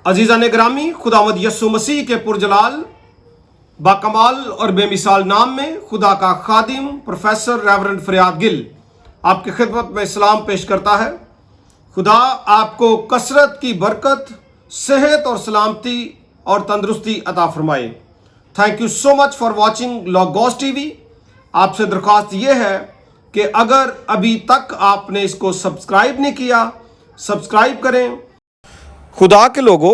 अजीज़ान ग्रामी, खुदावंद यस्सु मसीह के पुरजलाल बाकमाल और बेमिसाल नाम में खुदा का खादिम प्रोफेसर रेवरेंड फरियाद गिल आपकी खिदमत में इस्लाम पेश करता है। खुदा आपको कसरत की बरकत, सेहत और सलामती और तंदुरुस्ती अता फरमाए। Thank you so much for watching logos TV. आपसे दरख्वास्त ये है कि अगर अभी तक आपने इसको सब्सक्राइब नहीं किया, सब्सक्राइब करें। खुदा के लोगों,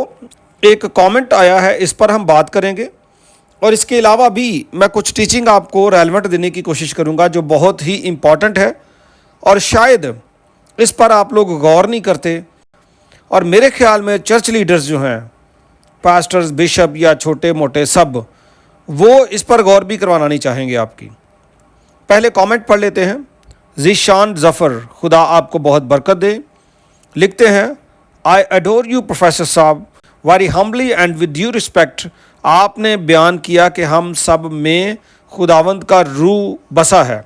एक कमेंट आया है, इस पर हम बात करेंगे और इसके अलावा भी मैं कुछ टीचिंग आपको रेलेवेंट देने की कोशिश करूंगा जो बहुत ही इम्पॉर्टेंट है और शायद इस पर आप लोग गौर नहीं करते। और मेरे ख्याल में चर्च लीडर्स जो हैं, पास्टर्स, बिशप या छोटे मोटे सब, वो इस पर गौर भी करवाना नहीं चाहेंगे आपकी। पहले कमेंट पढ़ लेते हैं। ज़ीशान ज़फ़र, खुदा आपको बहुत बरकत दे, लिखते हैं, आई अडोर यू प्रोफेसर साहब, very humbly and with due respect. आपने बयान किया कि हम सब में खुदावंद का रूह बसा है,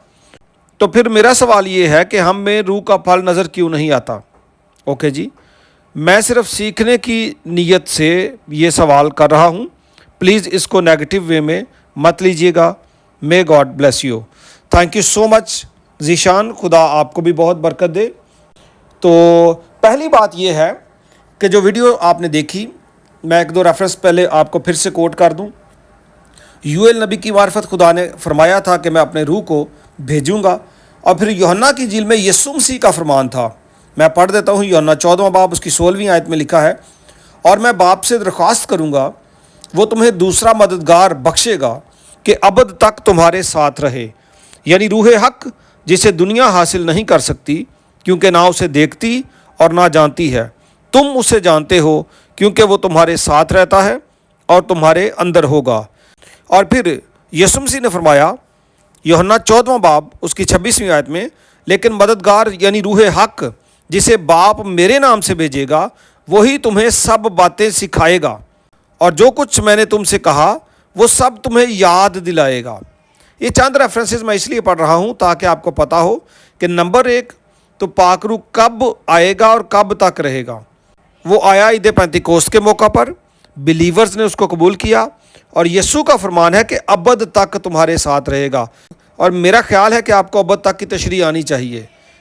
तो फिर मेरा सवाल ये है कि हम में रूह का फल नज़र क्यों नहीं आता? ओके जी, मैं सिर्फ सीखने की नीयत से ये सवाल कर रहा हूँ, प्लीज़ इसको नेगेटिव वे में मत लीजिएगा। May God bless you. Thank you so much Zeeshan, खुदा आपको भी बहुत बरकत दे। तो पहली बात ये है कि जो वीडियो आपने देखी, मैं एक दो रेफरेंस पहले आपको फिर से कोट कर दूं। यूएल नबी की मार्फत खुदा ने फरमाया था कि मैं अपने रूह को भेजूंगा, और फिर यूहन्ना की इंजील में यीशु मसीह का फरमान था। मैं पढ़ देता हूँ, यूहन्ना 14वां बाब उसकी 16वीं आयत में लिखा है, और मैं बाप से दरख्वास्त करूँगा, वो तुम्हें दूसरा मददगार बख्शेगा कि अबद तक तुम्हारे साथ रहे, यानी रूह हक, जिसे दुनिया हासिल नहीं कर सकती क्योंकि ना उसे देखती और ना जानती है। तुम उसे जानते हो क्योंकि वो तुम्हारे साथ रहता है और तुम्हारे अंदर होगा। और फिर यीशु मसीह ने फरमाया यूहन्ना 14वां बाब उसकी 26वीं आयत में, लेकिन मददगार यानी रूह हक, जिसे बाप मेरे नाम से भेजेगा, वही तुम्हें सब बातें सिखाएगा और जो कुछ मैंने तुमसे कहा वो सब तुम्हें याद दिलाएगा। ये चंद रेफरेंसेस मैं इसलिए पढ़ रहा हूँ ताकि आपको पता हो कि नंबर एक तो पाकरू कब आएगा और कब तक रहेगा। वो आया ईद पेंतिकोस्त के मौका पर, बिलीवर्स ने उसको कबूल किया, और यीशु का फरमान है कि अबद तक तुम्हारे साथ रहेगा। और मेरा ख्याल है कि आपको अबद तक की तशरीह आनी चाहिए,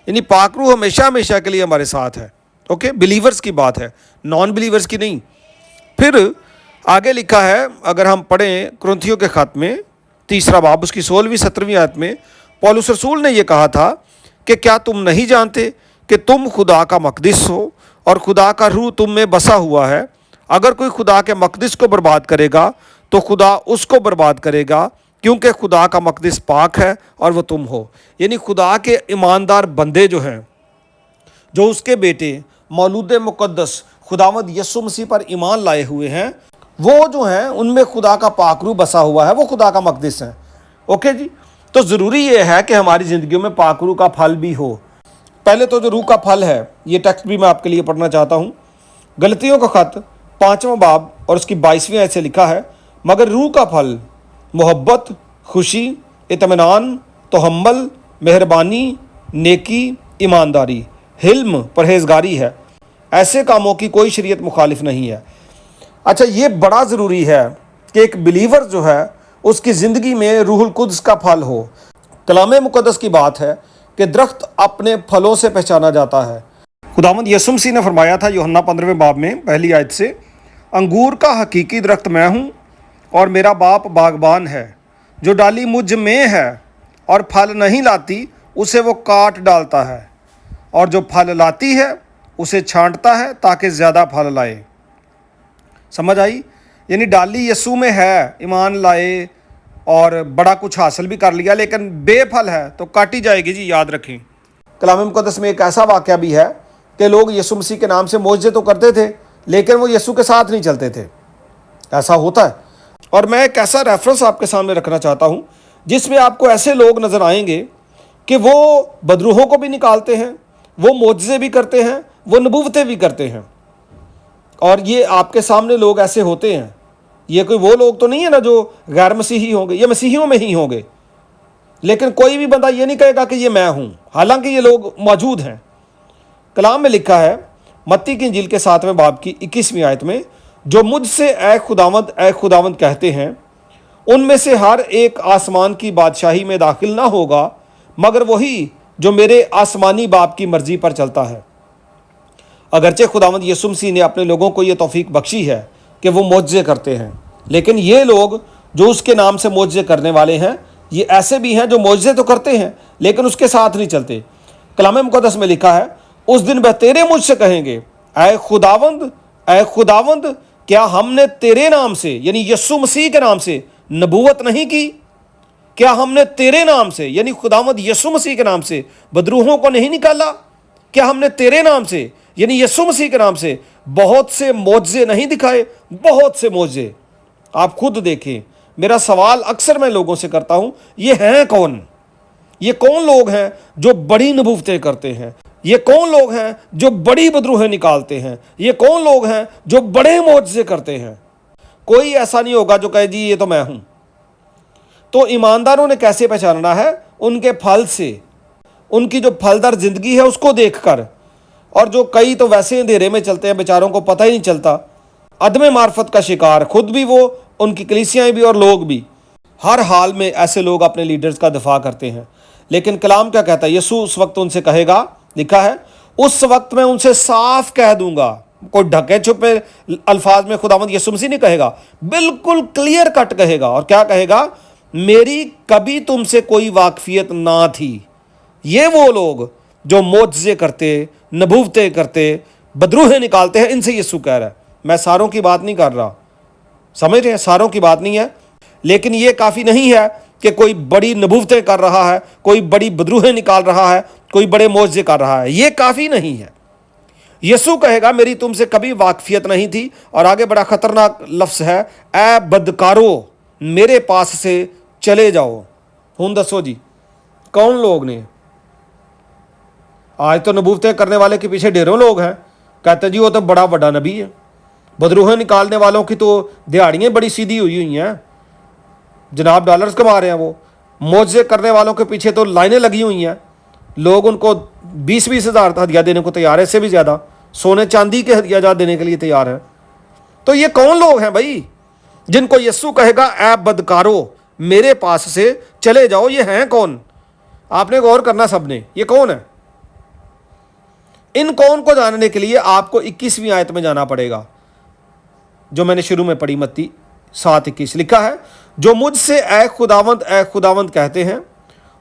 यानी पाकरू हमेशा हमेशा के लिए हमारे साथ है। ओके, बिलीवर्स की बात है, नॉन बिलीवर्स की नहीं। फिर आगे लिखा है, अगर हम पढ़ें कुरिन्थियों के खत में 3 बाब उसकी 16वीं 17वीं आयत में, पौलुस रसूल ने यह कहा था कि क्या तुम नहीं जानते कि तुम खुदा का मक़दिस हो और खुदा का रूह तुम में बसा हुआ है? अगर कोई खुदा के मक़दिस को बर्बाद करेगा तो खुदा उसको बर्बाद करेगा, क्योंकि खुदा का मक़दिस पाक है और वो तुम हो। यानी खुदा के ईमानदार बंदे जो हैं, जो उसके बेटे मौलूद मुक़द्दस खुदावंद यीशु मसीह पर ईमान लाए हुए हैं, वो जो हैं उनमें खुदा का पाक रूह बसा हुआ है, वो खुदा का मक़दिस है। ओके जी, तो ज़रूरी ये है कि हमारी ज़िंदगियों में पाक रूह का फल भी हो। पहले तो जो रूह का फल है, ये टेक्स्ट भी मैं आपके लिए पढ़ना चाहता हूँ। गलतियों का खत 5वां बाब और उसकी 22वीं आयत से लिखा है, मगर रूह का फल मोहब्बत, खुशी, इत्मीनान, तहम्मुल, मेहरबानी, नेकी, ईमानदारी, हिल्म, परहेजगारी है। ऐसे कामों की कोई शरीयत मुखालिफ नहीं है। अच्छा, ये बड़ा ज़रूरी है कि एक बिलीवर जो है उसकी ज़िंदगी में रूहुल कुद्स का फल हो। कलाम मुक़द्दस की बात है कि दरख्त अपने फलों से पहचाना जाता है। खुदावंद यीशु मसीह ने फरमाया था यूहन्ना 15वें बाब में पहली आयत से, अंगूर का हकीकी दरख्त मैं हूँ और मेरा बाप बागबान है। जो डाली मुझ में है और फल नहीं लाती उसे वो काट डालता है, और जो फल लाती है उसे छांटता है ताकि ज़्यादा फल लाए। समझ आई? यानी डाली यीशु में है, ईमान लाए और बड़ा कुछ हासिल भी कर लिया, लेकिन बेफल है तो काटी जाएगी जी, याद रखें। कलाम मुक़द्दस में एक ऐसा वाक़या भी है कि लोग यीशु मसीह के नाम से मोजज़े तो करते थे, लेकिन वो यीशु के साथ नहीं चलते थे। ऐसा होता है। और मैं एक ऐसा रेफरेंस आपके सामने रखना चाहता हूँ जिसमें आपको ऐसे लोग नज़र आएंगे कि वो बदरूहों को भी निकालते हैं, वो मोजज़े भी करते हैं, वो नबूवतें भी करते हैं। और ये आपके सामने लोग ऐसे होते हैं। ये कोई वो लोग तो नहीं है ना जो गैर मसीही होंगे, ये मसीहियों में ही होंगे, लेकिन कोई भी बंदा ये नहीं कहेगा कि ये मैं हूँ, हालांकि ये लोग मौजूद हैं। कलाम में लिखा है, मत्ती की इंजील के 7वें बाब की 21वीं आयत में, जो मुझसे ए खुदावंद कहते हैं उनमें से हर एक आसमान की बादशाही में दाखिल ना होगा मगर वही जो मेरे आसमानी बाप की मर्जी पर चलता है। अगरचे खुदावंद यीशु मसीह ने अपने लोगों को ये तौफीक बख्शी है कि वो मोजज़े करते हैं, लेकिन ये लोग जो उसके नाम से मोजज़े करने वाले हैं ये ऐसे भी हैं जो मोजज़े तो करते हैं लेकिन उसके साथ नहीं चलते। कलाम मुक़द्दस में लिखा है, उस दिन वह तेरे मुझसे कहेंगे, ऐ खुदावंद क्या हमने तेरे नाम से यानी यीशु मसीह के नाम से नबूवत नहीं की? क्या हमने तेरे नाम से यानी खुदावंद यीशु मसीह के नाम से बदरूहों को नहीं निकाला? क्या हमने तेरे नाम से यानी यीशु मसीह के नाम से बहुत से मोजज़े नहीं दिखाए? बहुत से मोजज़े आप खुद देखें। मेरा सवाल अक्सर मैं लोगों से करता हूं, ये हैं कौन? ये कौन लोग हैं जो बड़ी नबूवतें करते हैं? ये कौन लोग हैं जो बड़ी बदरूहें निकालते हैं? ये कौन लोग हैं जो बड़े मोजज़े करते हैं? कोई ऐसा नहीं होगा जो कहे जी ये तो मैं हूं। तो ईमानदारों ने कैसे पहचानना है? उनके फल से, उनकी जो फलदार जिंदगी है उसको देखकर। और जो कई तो वैसे अंधेरे में चलते हैं, बेचारों को पता ही नहीं चलता, अदम मार्फत का शिकार, खुद भी वो, उनकी कलीसियाएं भी और लोग भी। हर हाल में ऐसे लोग अपने लीडर्स का दिफा करते हैं, लेकिन कलाम क्या कहता है? यीशु उस वक्त उनसे कहेगा, लिखा है, उस वक्त मैं उनसे साफ कह दूंगा। कोई ढके छुपे अल्फाज में खुदावंद यीशु मसीह नहीं कहेगा, बिल्कुल क्लियर कट कहेगा। और क्या कहेगा? मेरी कभी तुमसे कोई वाकफियत ना थी। ये वो लोग जो मोजज़े करते, नबूवतें करते, बदरूहें निकालते हैं, इनसे यीशु कह रहा है। मैं सारों की बात नहीं कर रहा, समझ रहे हैं? सारों की बात नहीं है, लेकिन ये काफ़ी नहीं है कि कोई बड़ी नबूवतें कर रहा है, कोई बड़ी बदरूहें निकाल रहा है, कोई बड़े मोजज़े कर रहा है, ये काफ़ी नहीं है। यीशु कहेगा मेरी तुमसे कभी वाकफियत नहीं थी। और आगे बड़ा ख़तरनाक लफ्ज़ है, ए बदकारो मेरे पास से चले जाओ। हुन दसो जी कौन लोग ने? आज तो नबूवतें करने वाले के पीछे ढेरों लोग हैं, कहते जी वो तो बड़ा बड़ा नबी है। बदरूहें निकालने वालों की तो दिहाड़ियाँ बड़ी सीधी हुई हैं, जनाब डॉलर्स कमा रहे हैं। वो मोजज़े करने वालों के पीछे तो लाइनें लगी हुई हैं, लोग उनको 20-20 हज़ार हदिया देने को तैयार है, इससे भी ज़्यादा सोने चांदी के हदिया देने के लिए तैयार है। तो ये कौन लोग हैं भाई जिनको यीशु कहेगा ऐ बदकारो मेरे पास से चले जाओ? ये हैं कौन? आपने गौर करना सबने, ये कौन है? इन कौन को जानने के लिए आपको 21वीं आयत में जाना पड़ेगा, जो मैंने शुरू में पढ़ी, मत्ती 7:21। लिखा है, जो मुझसे ए खुदावंद कहते हैं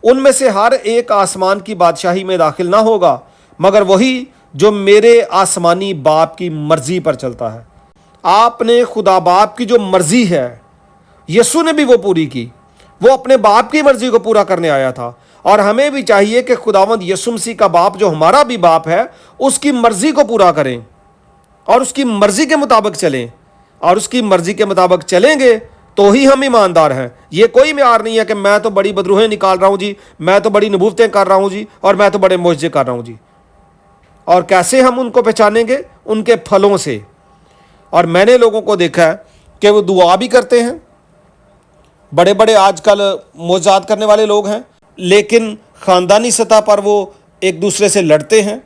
उनमें से हर एक आसमान की बादशाही में दाखिल ना होगा मगर वही जो मेरे आसमानी बाप की मर्जी पर चलता है। आपने खुदा बाप की जो मर्जी है यीशु ने भी वो पूरी की। वो अपने बाप की मर्जी को पूरा करने आया था, और हमें भी चाहिए कि खुदावंद यीशु मसीह का बाप जो हमारा भी बाप है उसकी मर्जी को पूरा करें और उसकी मर्जी के मुताबिक चलें। और उसकी मर्जी के मुताबिक चलेंगे तो ही हम ईमानदार हैं। ये कोई म्यार नहीं है कि मैं तो बड़ी बदरूहें निकाल रहा हूँ जी, मैं तो बड़ी नबूवतें कर रहा हूँ जी, और मैं तो बड़े मोजज़े कर रहा हूँ जी। और कैसे हम उनको पहचानेंगे? उनके फलों से। और मैंने लोगों को देखा है कि वो दुआ भी करते हैं, बड़े बड़े आजकल मोजात करने वाले लोग हैं, लेकिन ख़ानदानी सतह पर वो एक दूसरे से लड़ते हैं,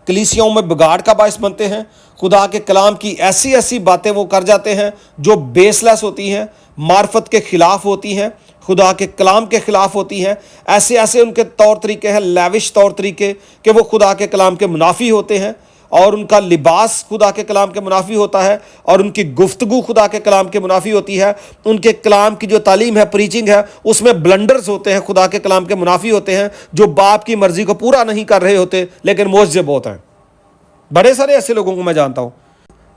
कलीसियाओं में बिगाड़ का बायस बनते हैं, खुदा के कलाम की ऐसी ऐसी बातें वो कर जाते हैं जो बेसलेस होती हैं, मार्फत के ख़िलाफ़ होती हैं, खुदा के कलाम के ख़िलाफ़ होती हैं। ऐसे ऐसे उनके तौर तरीके हैं, लैविश तौर तरीके, कि वो खुदा के कलाम के मुनाफी होते हैं, और उनका लिबास खुदा के कलाम के मुनाफी होता है, और उनकी गुफ्तगू खुदा के कलाम के मुनाफी होती है। उनके कलाम की जो तालीम है, प्रीचिंग है, उसमें ब्लंडर्स होते हैं, खुदा के कलाम के मुनाफी होते हैं, जो बाप की मर्ज़ी को पूरा नहीं कर रहे होते, लेकिन मोजज़े बहुत हैं। बड़े सारे ऐसे लोगों को मैं जानता हूँ।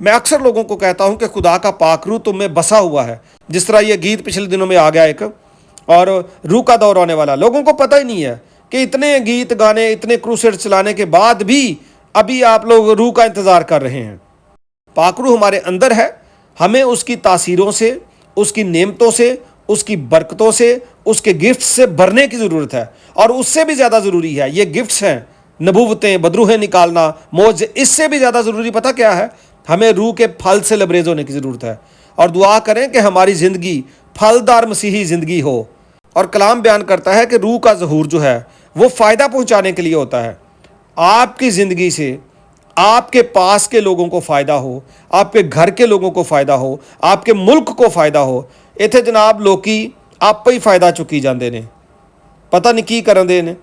मैं अक्सर लोगों को कहता हूँ कि खुदा का पाकरू तुम में बसा हुआ है। जिस तरह ये गीत पिछले दिनों में आ गया एक, और रूह का दौर आने वाला, लोगों को पता ही नहीं है कि इतने गीत गाने, इतने क्रूसेड चलाने के बाद भी अभी आप लोग रूह का इंतज़ार कर रहे हैं। पाकरू हमारे अंदर है, हमें उसकी तासीरों से, उसकी नेमतों से, उसकी बरकतों से, उसके गिफ्ट से भरने की ज़रूरत है। और उससे भी ज़्यादा ज़रूरी है, ये गिफ्ट्स हैं, नबूवतें, बदरूहें निकालना, मौज, इससे भी ज़्यादा ज़रूरी पता क्या है? हमें रूह के फल से लबरेज होने की ज़रूरत है। और दुआ करें कि हमारी ज़िंदगी फलदार मसीही ज़िंदगी हो। और कलाम बयान करता है कि रूह का ज़हूर जो है वो फ़ायदा पहुँचाने के लिए होता है। आपकी ज़िंदगी से آپ کے پاس کے لوگوں کو فائدہ ہو, آپ کے گھر کے لوگوں کو فائدہ ہو, آپ کے ملک کو فائدہ ہو. ਇੱਥੇ ਜਨਾਬ ਲੋਕੀ ਆਪੇ ਹੀ ਫਾਇਦਾ ਚੁੱਕੀ ਜਾਂਦੇ ਨੇ, ਪਤਾ ਨਹੀਂ ਕੀ ਕਰਨ ਦੇ ਨੇ.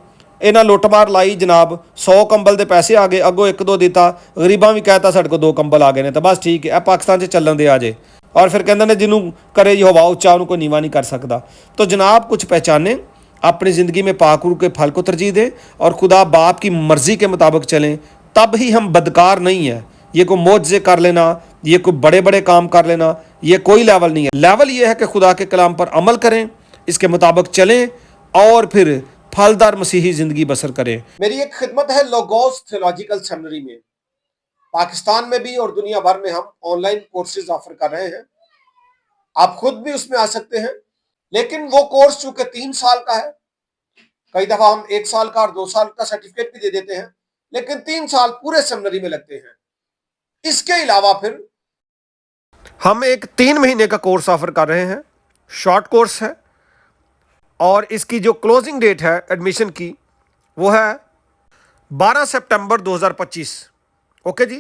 ਇਹਨਾਂ ਲੁੱਟਮਾਰ ਲਾਈ ਜਨਾਬ, 100 ਕੰਬਲ ਦੇ ਪੈਸੇ ਆ ਗਏ, ਅੱਗੋਂ ਇੱਕ ਦੋ ਦਿੱਤਾ, ਗਰੀਬਾਂ ਵੀ ਕਹਿਤਾ ਸਾਡੇ ਕੋਲ 2 ਕੰਬਲ ਆ ਗਏ ਨੇ ਤਾਂ ਬਸ ਠੀਕ ਹੈ, ਇਹ ਪਾਕਿਸਤਾਨ 'ਚ ਚੱਲਣ ਦੇ ਆ ਜੇ. اور پھر کہتے ہیں جنہوں کرے یہ ہوا اچا انہوں کوئی نیوا نہیں کر سکتا. تو جناب کچھ پہچانیں, اپنی زندگی میں پاک روح کے پھل کو ترجیح دیں اور خدا باپ کی مرضی کے مطابق چلیں, تب ہی ہم بدکار نہیں ہیں. یہ کوئی معجزے کر لینا, یہ کوئی بڑے بڑے کام کر لینا, یہ کوئی لیول نہیں ہے. لیول یہ ہے کہ خدا کے کلام پر عمل کریں, اس کے مطابق چلیں اور پھر پھلدار مسیحی زندگی بسر کریں. میری ایک خدمت ہے لوگوس تھیولوجیکل سیمنری میں, پاکستان میں بھی اور دنیا بھر میں ہم آن لائن کورسز آفر کر رہے ہیں. آپ خود بھی اس میں آ سکتے ہیں, لیکن وہ کورس چونکہ 3 سال کا ہے, کئی دفعہ ہم 1 سال کا اور 2 سال کا سرٹیفکیٹ بھی دے دیتے ہیں, لیکن 3 سال پورے سیمنری میں لگتے ہیں. اس کے علاوہ پھر ہم ایک 3 مہینے کا کورس آفر کر رہے ہیں, شارٹ کورس ہے, اور اس کی جو کلوزنگ ڈیٹ ہے ایڈمیشن کی وہ ہے 12 سپٹمبر 2025. اوکے جی,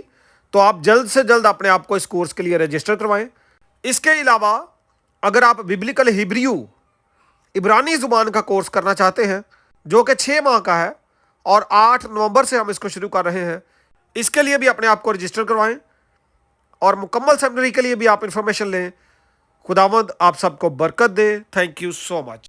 تو آپ جلد سے جلد اپنے آپ کو اس کورس کے لیے رجسٹر کروائیں. اس کے علاوہ اگر آپ ببلیکل ہیبریو عبرانی زبان کا کورس کرنا چاہتے ہیں جو کہ 6 ماہ کا ہے, اور 8 نومبر سے ہم اس کو شروع کر رہے ہیں, اس کے لیے بھی اپنے آپ کو رجسٹر کروائیں اور مکمل سیمنری کے لیے بھی آپ انفارمیشن لیں. خداوند آپ سب کو برکت دے. Thank you so much.